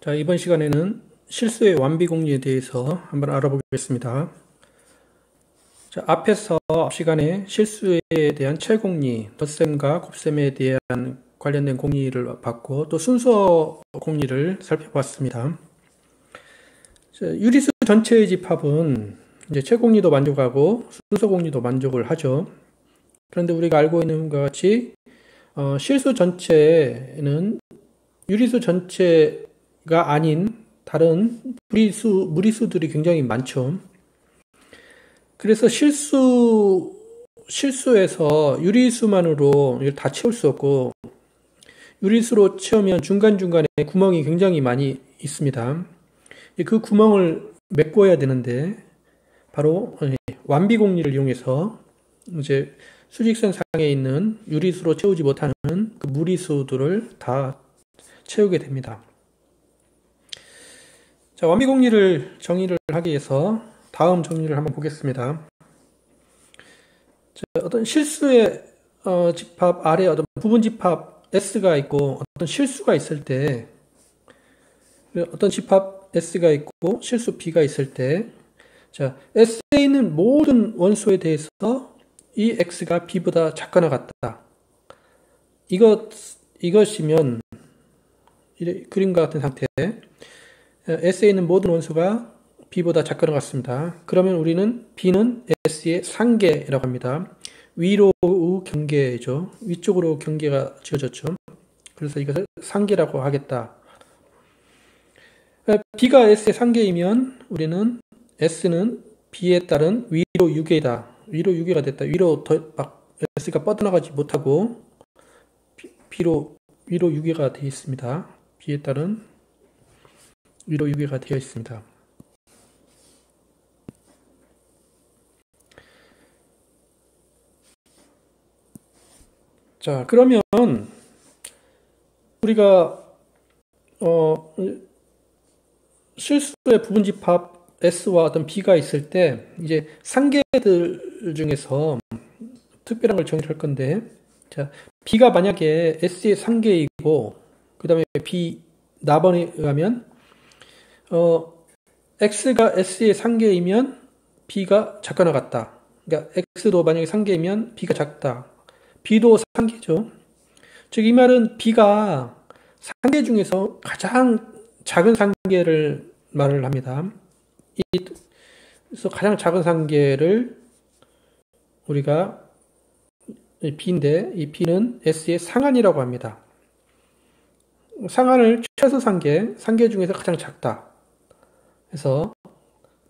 자, 이번 시간에는 실수의 완비공리에 대해서 한번 알아보겠습니다. 자, 앞에서 시간에 실수에 대한 최공리, 덧셈과 곱셈에 대한 관련된 공리를 봤고 또 순서 공리를 살펴봤습니다. 자, 유리수 전체의 집합은 이제 최공리도 만족하고 순서 공리도 만족을 하죠. 그런데 우리가 알고 있는 것과 같이 실수 전체는 유리수 전체가 아닌 다른 무리수들이 굉장히 많죠. 그래서 실수에서 유리수만으로 이걸 다 채울 수 없고, 유리수로 채우면 중간중간에 구멍이 굉장히 많이 있습니다. 그 구멍을 메꿔야 되는데, 바로 완비공리를 이용해서 이제 수직선 상에 있는 유리수로 채우지 못하는 그 무리수들을 다 채우게 됩니다. 자, 완비공리를 정의를 하기 위해서 다음 정리를 한번 보겠습니다. 자, 어떤 실수의 집합 아래 어떤 부분 집합 S가 있고 어떤 실수가 있을 때, 어떤 집합 S가 있고 실수 B가 있을 때, 자, S에 있는 모든 원소에 대해서 이 X가 B보다 작거나 같다. 이것이면 그림과 같은 상태, S에 있는 모든 원소가 B보다 작거나 같습니다. 그러면 우리는 B는 S의 상계라고 합니다. 위로 경계죠. 위쪽으로 경계가 지어졌죠. 그래서 이것을 상계라고 하겠다. B가 S의 상계이면 우리는 S는 B에 따른 위로 유계다. 위로 유계가 됐다. 위로 S가 뻗어나가지 못하고 위로 유계가 되어 있습니다. B에 따른 위로 유계가 되어 있습니다. 자, 그러면 우리가 실수의 부분집합 S와 어떤 B가 있을 때 이제 상계들 중에서 특별한 걸 정의할 건데, 자, B가 만약에 S의 상계이고 그 다음에 B 나번에 의하면 X가 S의 상계이면 B가 작거나 같다. 그러니까 X도 만약에 상계이면 B가 작다. B도 상계죠. 즉, 이 말은 B가 상계 중에서 가장 작은 상계를 말을 합니다. 그래서 가장 작은 상계를 우리가 B인데, 이 B는 S의 상한이라고 합니다. 상한을 최소 상계 중에서 가장 작다. 그래서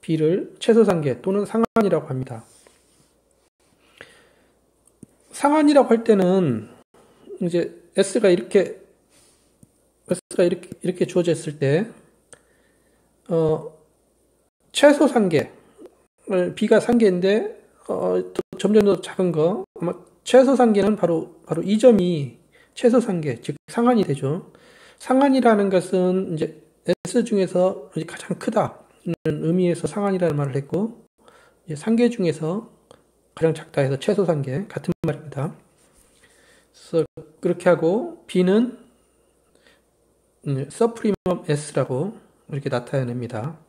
B를 최소 상계 또는 상한이라고 합니다. 상한이라고 할 때는 이제 S가 이렇게 주어져 있을 때, 최소 상계, B가 상계인데, 점점 더 작은 거, 아마 최소 상계는 바로 이 점이 최소 상계, 즉 상한이 되죠. 상한이라는 것은 이제 S 중에서 가장 크다는 의미에서 상한이라는 말을 했고, 상계 중에서 가장 작다 해서 최소 상계, 같은 말입니다. 그래서 그렇게 하고 B는 서프리멈 S라고 이렇게 나타냅니다.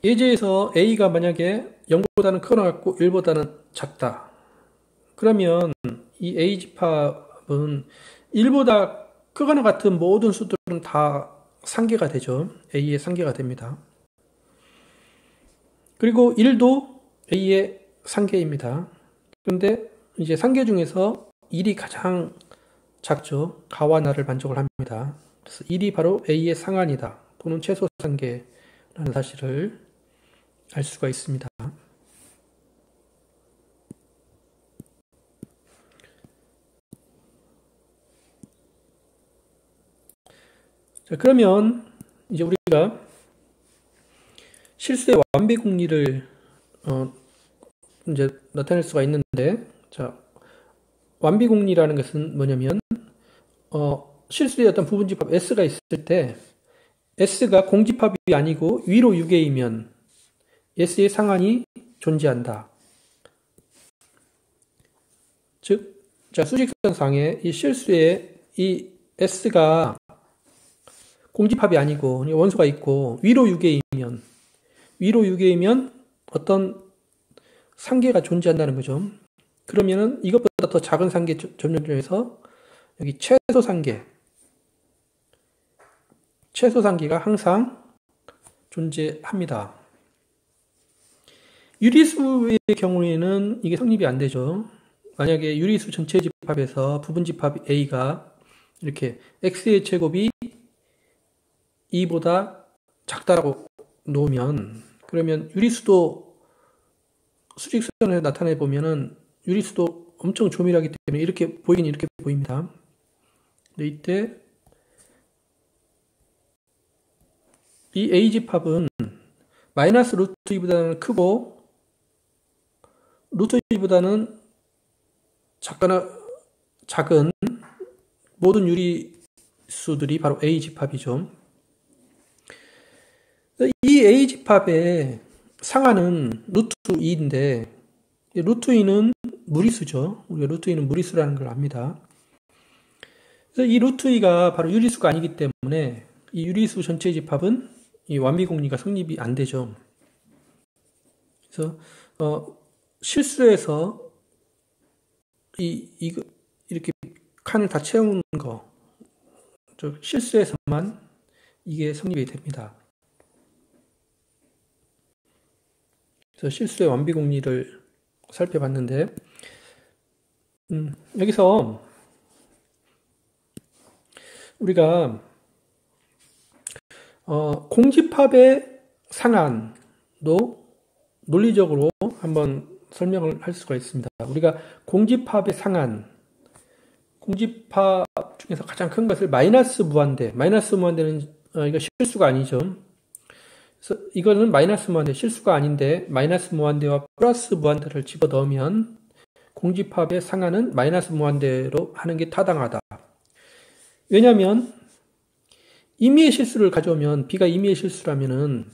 예제에서 A가 만약에 0보다는 크거나 같고 1보다는 작다. 그러면 이 A 집합은 1보다 크거나 같은 모든 수들은 다 상계가 되죠. A의 상계가 됩니다. 그리고 1도 A의 상계입니다. 그런데 이제 상계 중에서 1이 가장 작죠. 가와 나를 만족을 합니다. 그래서 1이 바로 A의 상한이다. 또는 최소 상계라는 사실을 알 수가 있습니다. 자, 그러면 이제 우리가 실수의 완비공리를 이제 나타낼 수가 있는데, 자, 완비공리라는 것은 뭐냐면 실수의 어떤 부분집합 S가 있을 때 S가 공집합이 아니고 위로 유계이면 S의 상한이 존재한다. 즉 자, 수직선상에 이 실수에 이 S가 공집합이 아니고 원소가 있고 위로 6개이면 어떤 상계가 존재한다는 거죠. 그러면은 이것보다 더 작은 상계 점령점에서 여기 최소상계가 항상 존재합니다. 유리수의 경우에는 이게 성립이 안 되죠. 만약에 유리수 전체 집합에서 부분 집합 A가 이렇게 X의 제곱이 2보다 작다라고 놓으면, 그러면 유리수도 수직선에서 나타내 보면은 유리수도 엄청 조밀하기 때문에 이렇게 보입니다. 근데 이때 이 A 집합은 마이너스 루트 2보다는 크고 루트 2보다는 작은 모든 유리수들이 바로 A 집합이죠. 이 A 집합의 상하는 루트 2인데 루트 2는 무리수죠. 우리가 루트 2는 무리수라는 걸 압니다. 그래서 이 루트 2가 바로 유리수가 아니기 때문에 이 유리수 전체 집합은 이 완비공리가 성립이 안 되죠. 그래서 실수에서 이렇게 칸을 다 채우는 거, 실수에서만 이게 성립이 됩니다. 그래서 실수의 완비공리를 살펴봤는데, 여기서 우리가 공집합의 상한도 논리적으로 한번 설명을 할 수가 있습니다. 우리가 공집합의 상한, 공집합 중에서 가장 큰 것을 마이너스 무한대는 이거 실수가 아니죠. 그래서 이거는 마이너스 무한대, 실수가 아닌데 마이너스 무한대와 플러스 무한대를 집어넣으면 공집합의 상한은 마이너스 무한대로 하는 게 타당하다. 왜냐하면 임의의 실수를 가져오면, B가 임의의 실수라면은,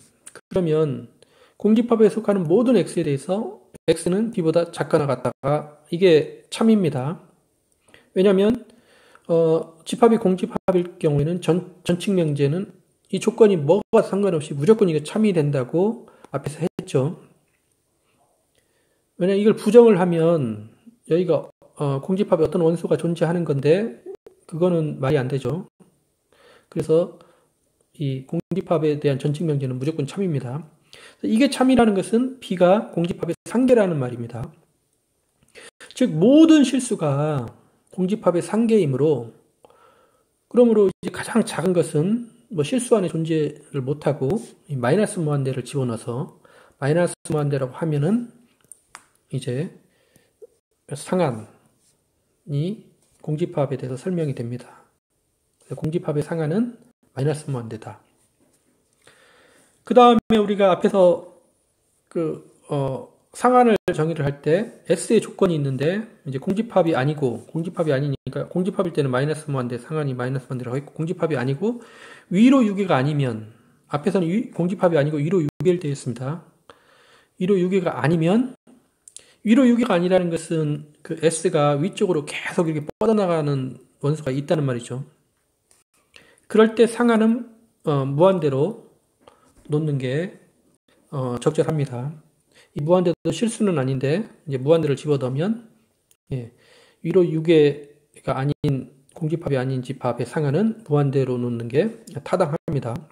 그러면 공집합에 속하는 모든 X에 대해서 X는 B보다 작거나 같다가 이게 참입니다. 왜냐하면 집합이 공집합일 경우에는 전칙명제는 이 조건이 뭐가 상관없이 무조건 이게 참이 된다고 앞에서 했죠. 왜냐하면 이걸 부정을 하면 여기가 공집합에 어떤 원소가 존재하는 건데 그거는 말이 안 되죠. 그래서 이 공집합에 대한 전칙명제는 무조건 참입니다. 이게 참이라는 것은 B가 공집합의 상계라는 말입니다. 즉 모든 실수가 공집합의 상계이므로, 그러므로 이제 가장 작은 것은 뭐 실수 안에 존재를 못하고 이 마이너스 무한대를 집어넣어서 마이너스 무한대라고 하면은 이제 상한이 공집합에 대해서 설명이 됩니다. 공집합의 상한은 마이너스 무한대다. 그 다음에 우리가 앞에서 상한을 정의를 할 때 S의 조건이 있는데, 이제 공집합이 아니니까, 공집합일 때는 마이너스 무한대, 상한이 마이너스 무한대라고 했고, 공집합이 아니고 위로 6개가 아니면, 앞에서는 공집합이 아니고 위로 6개일 때였습니다. 위로 6개가 아니면, 위로 6개가 아니라는 것은 그 S가 위쪽으로 계속 이렇게 뻗어나가는 원소가 있다는 말이죠. 그럴 때 상한은 무한대로 놓는 게 적절합니다. 이 무한대도 실수는 아닌데 이제 무한대를 집어넣으면 위로 6개가 아닌, 공집합이 아닌 집합의 상한은 무한대로 놓는 게 타당합니다.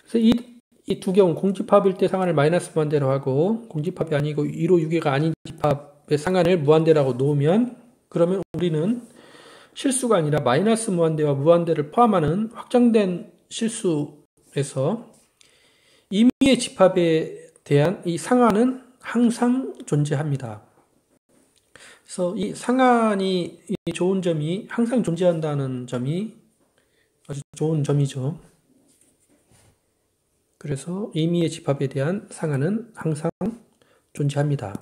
그래서 이 두 경우, 공집합일 때 상한을 마이너스 무한대로 하고 공집합이 아니고 위로 6개가 아닌 집합의 상한을 무한대라고 놓으면, 그러면 우리는 실수가 아니라 마이너스 무한대와 무한대를 포함하는 확정된 실수에서 임의의 집합에 대한 이 상한은 항상 존재합니다. 그래서 이 상한이 좋은 점이, 항상 존재한다는 점이 아주 좋은 점이죠. 그래서 임의의 집합에 대한 상한은 항상 존재합니다.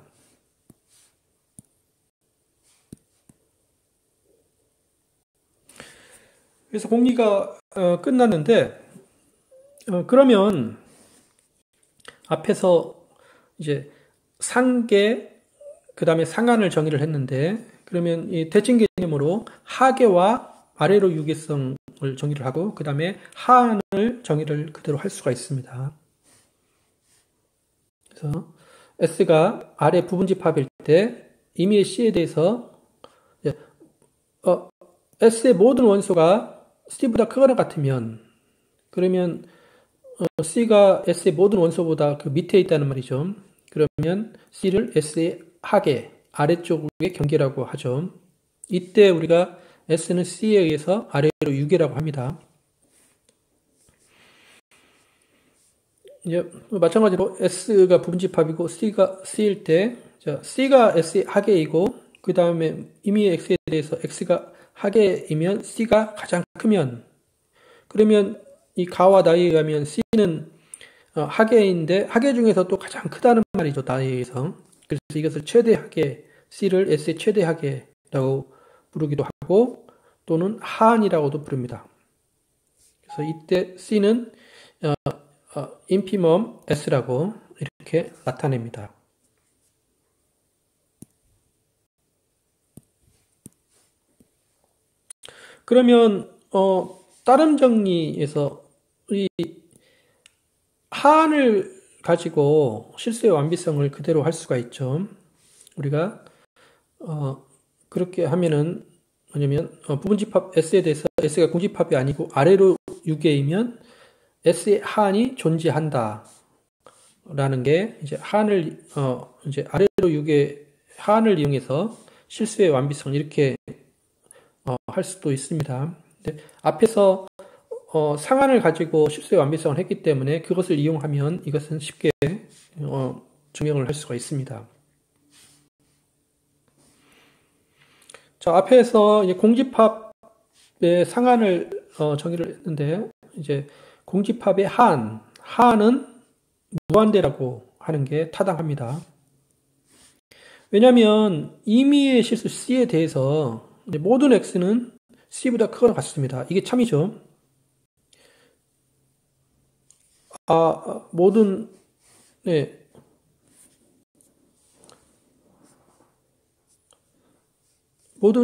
그래서 공리가 끝났는데, 그러면 앞에서 이제 상계, 그 다음에 상한을 정의를 했는데, 그러면 이 대칭 개념으로 하계와 아래로 유계성을 정의를 하고 그 다음에 하한을 정의를 그대로 할 수가 있습니다. 그래서 S가 아래 부분집합일 때 임의의 C에 대해서 S의 모든 원소가 C보다 크거나 같으면 그러면 C가 S의 모든 원소보다 그 밑에 있다는 말이죠. 그러면 C를 S의 하계, 아래쪽의 경계라고 하죠. 이때 우리가 S는 C에 의해서 아래로 유계라고 합니다. 이제 마찬가지로 S가 부분집합이고 C가 C일 때 C가 S의 하계이고 그 다음에 임의의 X에 대해서 X가 하계이면 C가 가장 크면 그러면 이 가와 나이에 가면 C는 하계인데 하계 중에서 또 가장 크다는 말이죠. 나이에서. 그래서 이것을 최대 하계, C를 S의 최대 하계라고 부르기도 하고 또는 하한이라고도 부릅니다. 그래서 이때 C는 인피멈 S라고 이렇게 나타냅니다. 그러면 따름 정리에서 이 하한을 가지고 실수의 완비성을 그대로 할 수가 있죠. 우리가 그렇게 하면은 뭐냐면 부분집합 S에 대해서 S가 공집합이 아니고 아래로 유계이면 S의 하한이 존재한다. 라는 게 이제 하한을 이제 아래로 유계 하한을 이용해서 실수의 완비성 이렇게 할 수도 있습니다. 근데 앞에서 상한을 가지고 실수의 완비성을 했기 때문에 그것을 이용하면 이것은 쉽게 증명을 할 수가 있습니다. 자, 앞에서 이제 공집합의 상한을 정의를 했는데 이제 공집합의 하한은 무한대라고 하는 게 타당합니다. 왜냐하면 임의의 실수 C에 대해서 모든 X는 C보다 크거나 같습니다. 이게 참이죠. 모든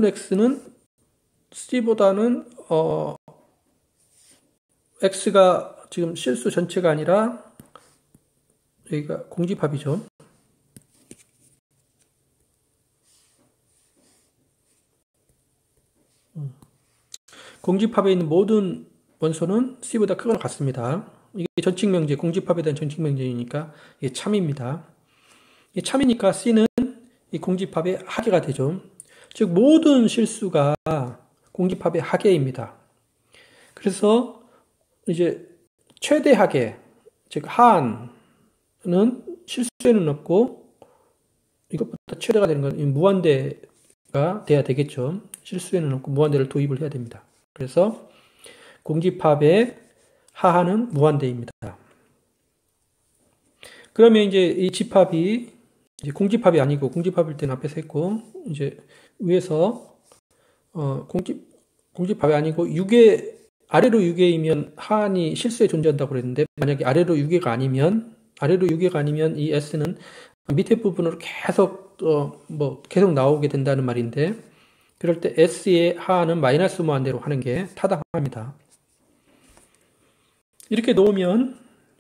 X는 C보다는 X가 지금 실수 전체가 아니라 여기가 공집합이죠. 공집합에 있는 모든 원소는 C보다 크거나 같습니다. 이게 전칙명제, 공집합에 대한 전칙명제이니까 이게 참입니다. 이게 참이니까 C는 이 공집합의 하계가 되죠. 즉 모든 실수가 공집합의 하계입니다. 그래서 이제 최대 하계, 즉 하한은 실수에는 없고 이것보다 최대가 되는 건 무한대가 돼야 되겠죠. 실수에는 없고 무한대를 도입을 해야 됩니다. 그래서 공집합의 하한은 무한대입니다. 그러면 이제 이 집합이 이제 공집합이 아니고 공집합일 때는 앞에서 했고 이제 위에서 공집합이 아니고 아래로 유계이면 하한이 실수에 존재한다고 그랬는데 만약에 아래로 유계가 아니면 이 S는 밑에 부분으로 계속 계속 나오게 된다는 말인데 그럴 때 S의 하한은 마이너스 무한대로 하는 게 타당합니다. 이렇게 놓으면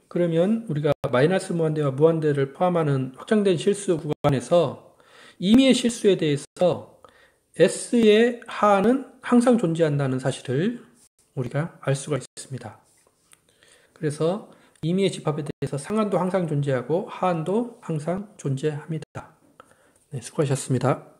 그러면 우리가 마이너스 무한대와 무한대를 포함하는 확장된 실수 구간에서 임의의 실수에 대해서 S의 하한은 항상 존재한다는 사실을 우리가 알 수가 있습니다. 그래서 임의의 집합에 대해서 상한도 항상 존재하고 하한도 항상 존재합니다. 네, 수고하셨습니다.